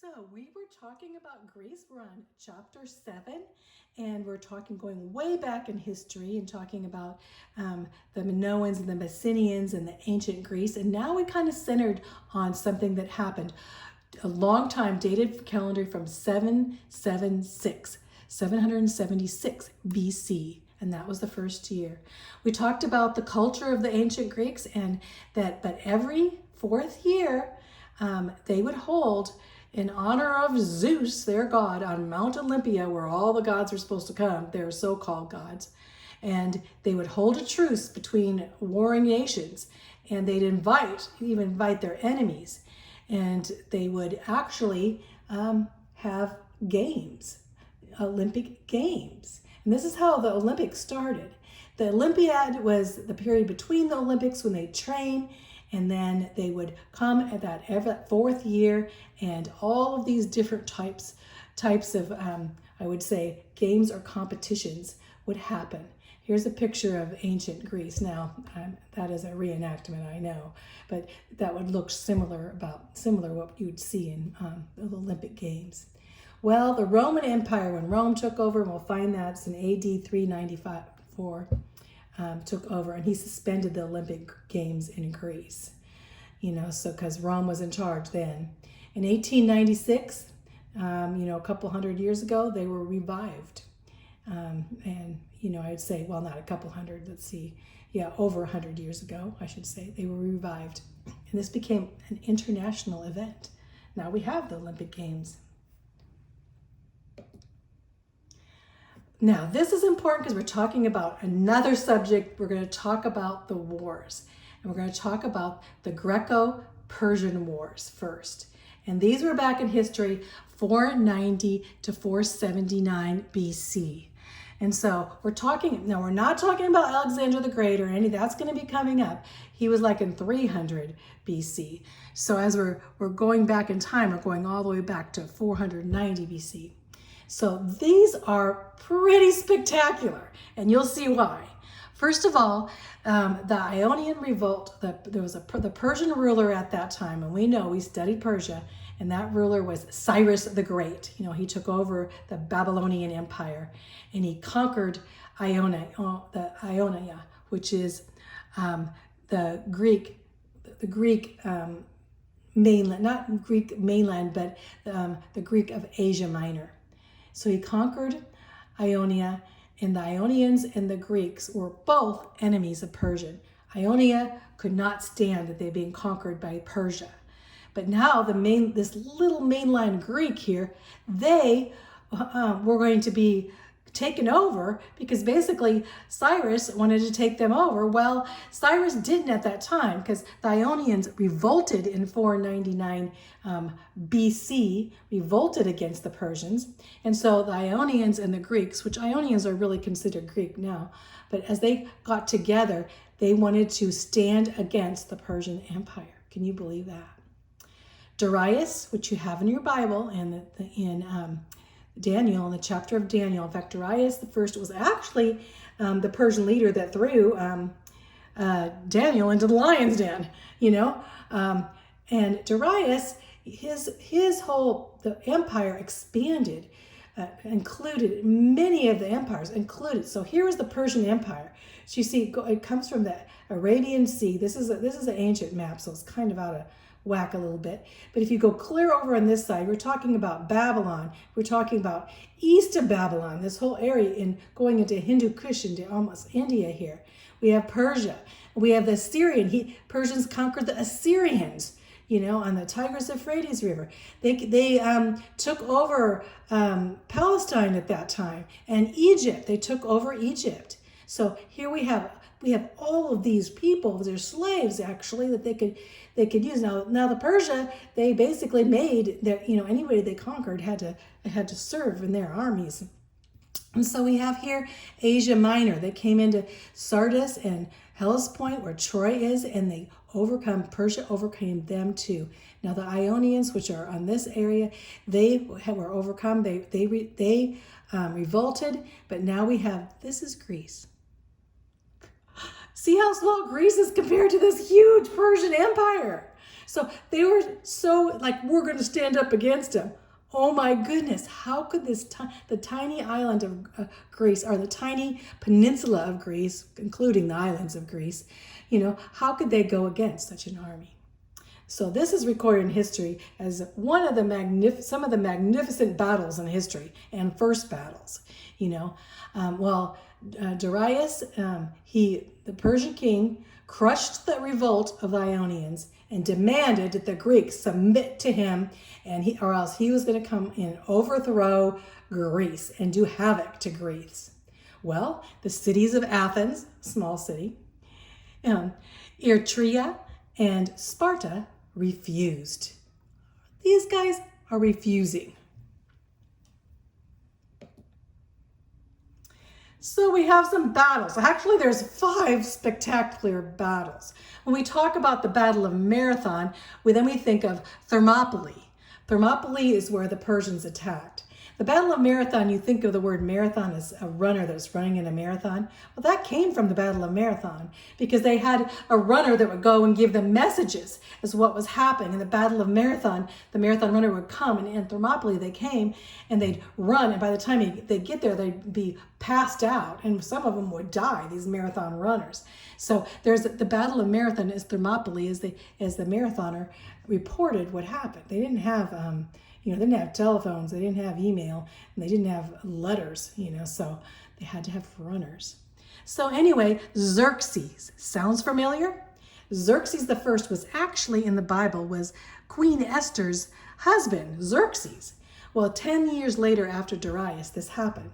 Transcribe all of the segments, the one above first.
So we were talking about Greece. We're on chapter 7, and we're talking going way back in history and talking about the Minoans and the Messenians and the ancient Greece. And now we kind of centered on something that happened a long time, dated calendar from 776 BC. And that was the first year. We talked about the culture of the ancient Greeks and but every fourth year they would hold in honor of Zeus, their god, on Mount Olympia, where all the gods were supposed to come, their so-called gods. And they would hold a truce between warring nations, and they'd even invite their enemies. And they would actually have games, Olympic Games. And this is how the Olympics started. The Olympiad was the period between the Olympics when they train, and then they would come at that fourth year, and all of these different types of, I would say, games or competitions would happen. Here's a picture of ancient Greece. Now, that is a reenactment, I know, but that would look similar what you'd see in the Olympic Games. Well, the Roman Empire, when Rome took over, and we'll find that's in AD 394, took over, and he suspended the Olympic Games in Greece, so because Rome was in charge then. In 1896, a couple hundred years ago, they were revived. And, I'd say, well, not a couple hundred, let's see, over 100 years ago, I should say, they were revived. And this became an international event. Now we have the Olympic Games. Now, this is important because we're talking about another subject. We're going to talk about the wars. And we're going to talk about the Greco-Persian Wars first. And these were back in history, 490 to 479 BC. And so we're not talking about Alexander the Great or any, that's going to be coming up. He was like in 300 BC. So as we're going back in time, we're going all the way back to 490 BC. So these are pretty spectacular, and you'll see why. First of all, the Ionian revolt, there was the Persian ruler at that time, and we studied Persia, and that ruler was Cyrus the Great. He took over the Babylonian Empire, and he conquered Ionia, which is the Greek mainland, not Greek mainland, but the Greek of Asia Minor. So he conquered Ionia, and the Ionians and the Greeks were both enemies of Persia. Ionia could not stand that they being conquered by Persia. But now this little mainland Greek here, they were going to be taken over because basically Cyrus wanted to take them over. Well, Cyrus didn't at that time because the Ionians revolted in 499 BC, revolted against the Persians. And so the Ionians and the Greeks, which Ionians are really considered Greek now, but as they got together, they wanted to stand against the Persian Empire. Can you believe that? Darius, which you have in your Bible and in Daniel, in the chapter of Daniel. In fact, Darius the first was actually the Persian leader that threw Daniel into the lion's den, and Darius, the empire expanded, included many of the empires included. So here is the Persian Empire. So you see, it comes from the Arabian Sea. This is an ancient map, so it's kind of out of whack a little bit. But if you go clear over on this side, we're talking about Babylon. We're talking about east of Babylon, this whole area, going into Hindu Kush, into almost India here. We have Persia. We have the Assyrian. Persians conquered the Assyrians, on the Tigris-Euphrates River. They took over Palestine at that time, and Egypt. They took over Egypt. So here we have all of these people. They're slaves, actually, that they could use. Now the Persia, they basically made their, anybody they conquered had to serve in their armies. And so we have here Asia Minor. They came into Sardis and Hellespont, where Troy is, and Persia overcame them too. Now the Ionians, which are on this area, they were overcome. They revolted, but now this is Greece. See how small Greece is compared to this huge Persian Empire. So they were so like, we're going to stand up against them. Oh my goodness, how could the tiny island of Greece, or the tiny peninsula of Greece, including the islands of Greece, how could they go against such an army? So this is recorded in history as one of some of the magnificent battles in history, and first battles. Darius, the Persian king, crushed the revolt of the Ionians and demanded that the Greeks submit to him, or else he was going to come and overthrow Greece and do havoc to Greece. Well, the cities of Athens, small city, Eretria, and Sparta refused. These guys are refusing. So we have some battles. Actually, there's 5 spectacular battles. When we talk about the Battle of Marathon, then we think of Thermopylae. Thermopylae is where the Persians attacked. The Battle of Marathon, you think of the word marathon as a runner that's running in a marathon. Well, that came from the Battle of Marathon, because they had a runner that would go and give them messages as what was happening. In the Battle of Marathon, the marathon runner would come, and in Thermopylae they came and they'd run, and by the time they'd get there, they'd be passed out, and some of them would die, these marathon runners. So there's the Battle of Marathon is Thermopylae, as the marathoner reported what happened. They didn't have they didn't have telephones, they didn't have email, and they didn't have letters, so they had to have runners. So anyway, Xerxes, sounds familiar? Xerxes the first was actually in the Bible, was Queen Esther's husband, Xerxes. Well, 10 years later after Darius, this happened.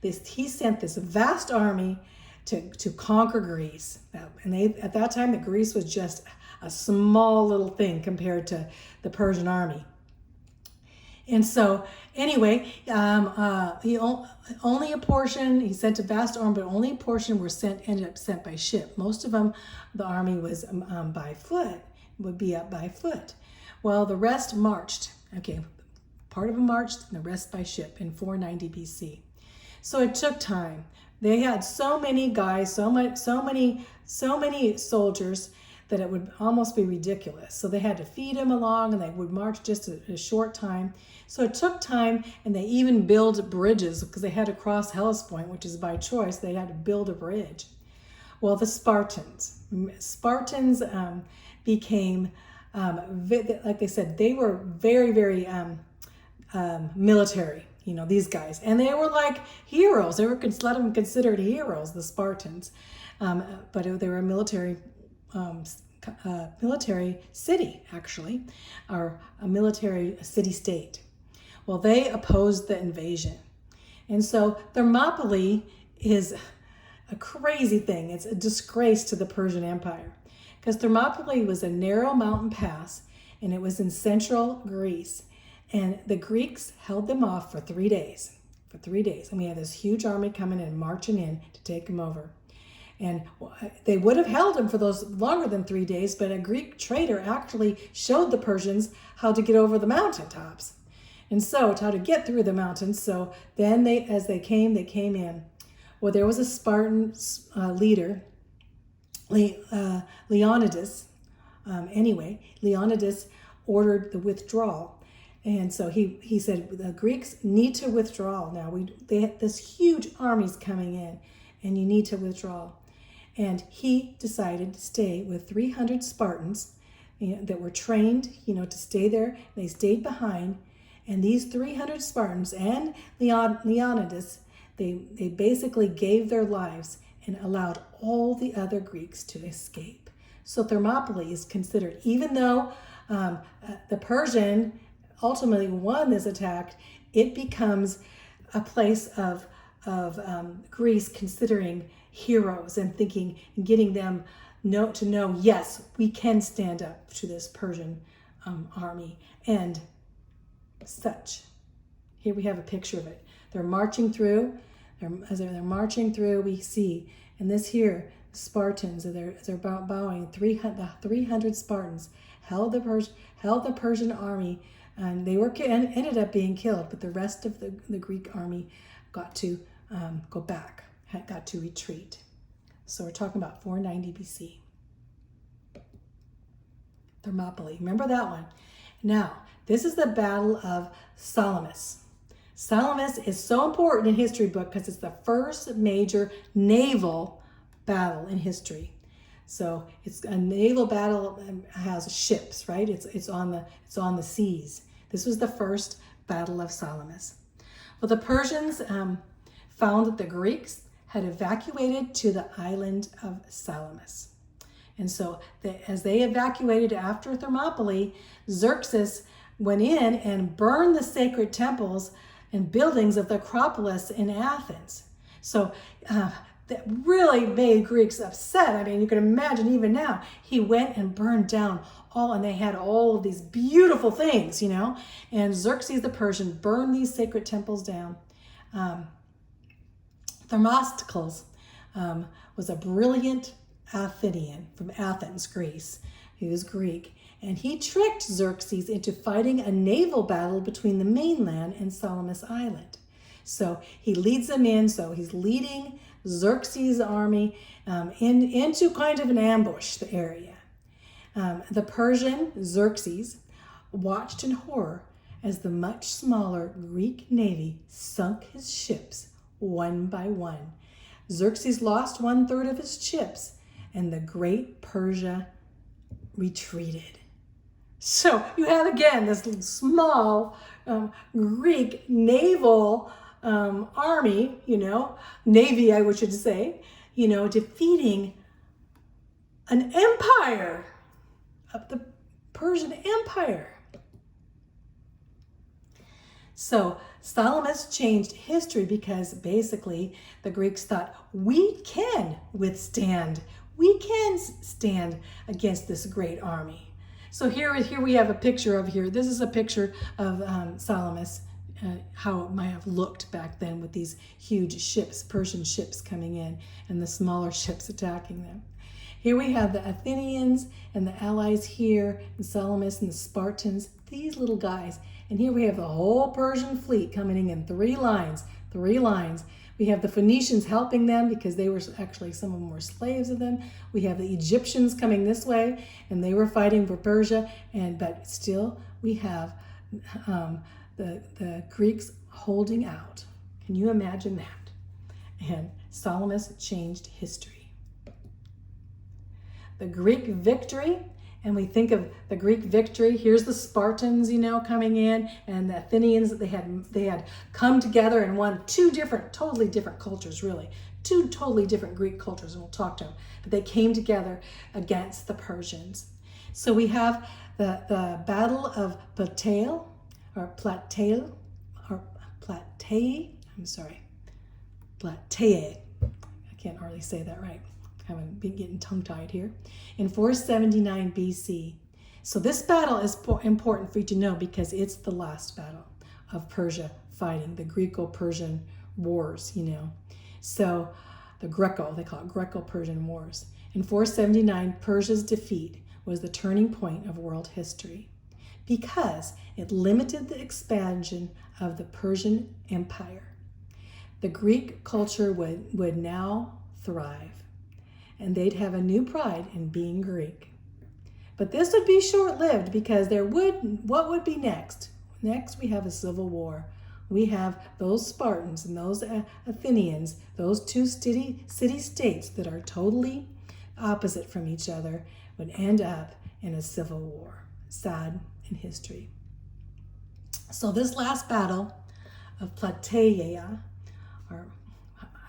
He sent this vast army to conquer Greece. And at that time, Greece was just a small little thing compared to the Persian army. And so anyway, he sent a vast army, but only a portion ended up sent by ship. Most of them, the army was by foot, would be up by foot. Well, the rest marched. Okay, part of them marched, and the rest by ship in 490 BC. So it took time. They had so many guys, so many soldiers, that it would almost be ridiculous. So they had to feed them along, and they would march just a short time. So it took time, and they even built bridges because they had to cross Hellespont, which is by choice. They had to build a bridge. Well, the Spartans became, like they said, they were very, very military, these guys. And they were like heroes. They were considered heroes, the Spartans. But they were a military city, actually, or a military city-state. Well, they opposed the invasion. And so Thermopylae is a crazy thing. It's a disgrace to the Persian Empire, because Thermopylae was a narrow mountain pass, and it was in central Greece. And the Greeks held them off for 3 days. And we had this huge army coming in, marching in to take them over. And they would have held them for those longer than 3 days, but a Greek trader actually showed the Persians how to get over the mountaintops. And so, how to get through the mountains. So then as they came in. Well, there was a Spartan leader, Leonidas. Leonidas ordered the withdrawal. And so he said, the Greeks need to withdraw now. They had this huge armies coming in, and you need to withdraw. And he decided to stay with 300 Spartans that were trained, to stay there. They stayed behind. And these 300 Spartans and Leonidas, they basically gave their lives and allowed all the other Greeks to escape. So Thermopylae is considered, even though the Persian ultimately won this attack, it becomes a place of Greece considering heroes and thinking and getting them to know, yes, we can stand up to this Persian army and such. Here we have a picture of it. They're marching through. As they're marching through, we see, and this here, Spartans, they're bowing. 300 Spartans held the Persian army, and they ended up being killed. But the rest of the Greek army got to go back, got to retreat. So we're talking about 490 BC. Thermopylae. Remember that one. Now, this is the Battle of Salamis. Salamis is so important in history book because it's the first major naval battle in history. So it's a naval battle and has ships, right? It's on the seas. This was the first Battle of Salamis. Well, the Persians found that the Greeks had evacuated to the island of Salamis. And so as they evacuated after Thermopylae, Xerxes went in and burned the sacred temples and buildings of the Acropolis in Athens. So that really made Greeks upset. I mean, you can imagine even now, he went and burned down and they had all of these beautiful things, you know, and Xerxes the Persian burned these sacred temples down. Themistocles was a brilliant Athenian from Athens, Greece. He was Greek, and he tricked Xerxes into fighting a naval battle between the mainland and Salamis Island. So he leads them in, so he's leading Xerxes' army into kind of an ambush area. The Persian Xerxes watched in horror as the much smaller Greek navy sunk his ships one by one. Xerxes lost 1/3 of his ships, and the great Persia retreated. So you have again this small Greek naval army, navy, I should say, defeating an empire of the Persian Empire. So Salamis changed history because basically the Greeks thought, we can stand against this great army. So here we have a picture of here. This is a picture of Salamis, how it might have looked back then with these huge ships, Persian ships coming in and the smaller ships attacking them. Here we have the Athenians and the allies here, and Salamis and the Spartans, these little guys. And here we have the whole Persian fleet coming in 3 lines. We have the Phoenicians helping them because they were actually, some of them were slaves of them. We have the Egyptians coming this way, and they were fighting for Persia. But still, we have the Greeks holding out. Can you imagine that? And Salamis changed history. The Greek victory, and we think of the Greek victory. Here's the Spartans, coming in, and the Athenians. They had come together and won 2 totally different cultures, really. 2 totally different Greek cultures, and we'll talk to them. But they came together against the Persians. So we have the Battle of Plataea. I can't hardly say that right. I've been getting tongue-tied here. In 479 BC. So this battle is important for you to know because it's the last battle of Persia fighting, the Greco-Persian Wars, So they call it Greco-Persian Wars. In 479, Persia's defeat was the turning point of world history because it limited the expansion of the Persian Empire. The Greek culture would now thrive, and they'd have a new pride in being Greek. But this would be short-lived because what would be next? Next, we have a civil war. We have those Spartans and those Athenians, those 2 city-states that are totally opposite from each other, would end up in a civil war. Sad in history. So this last battle of Plataea, or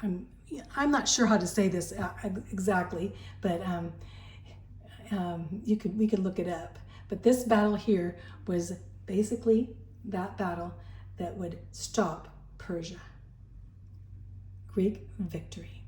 I'm not sure how to say this exactly, but we could look it up. But this battle here was basically that battle that would stop Persia. Greek victory.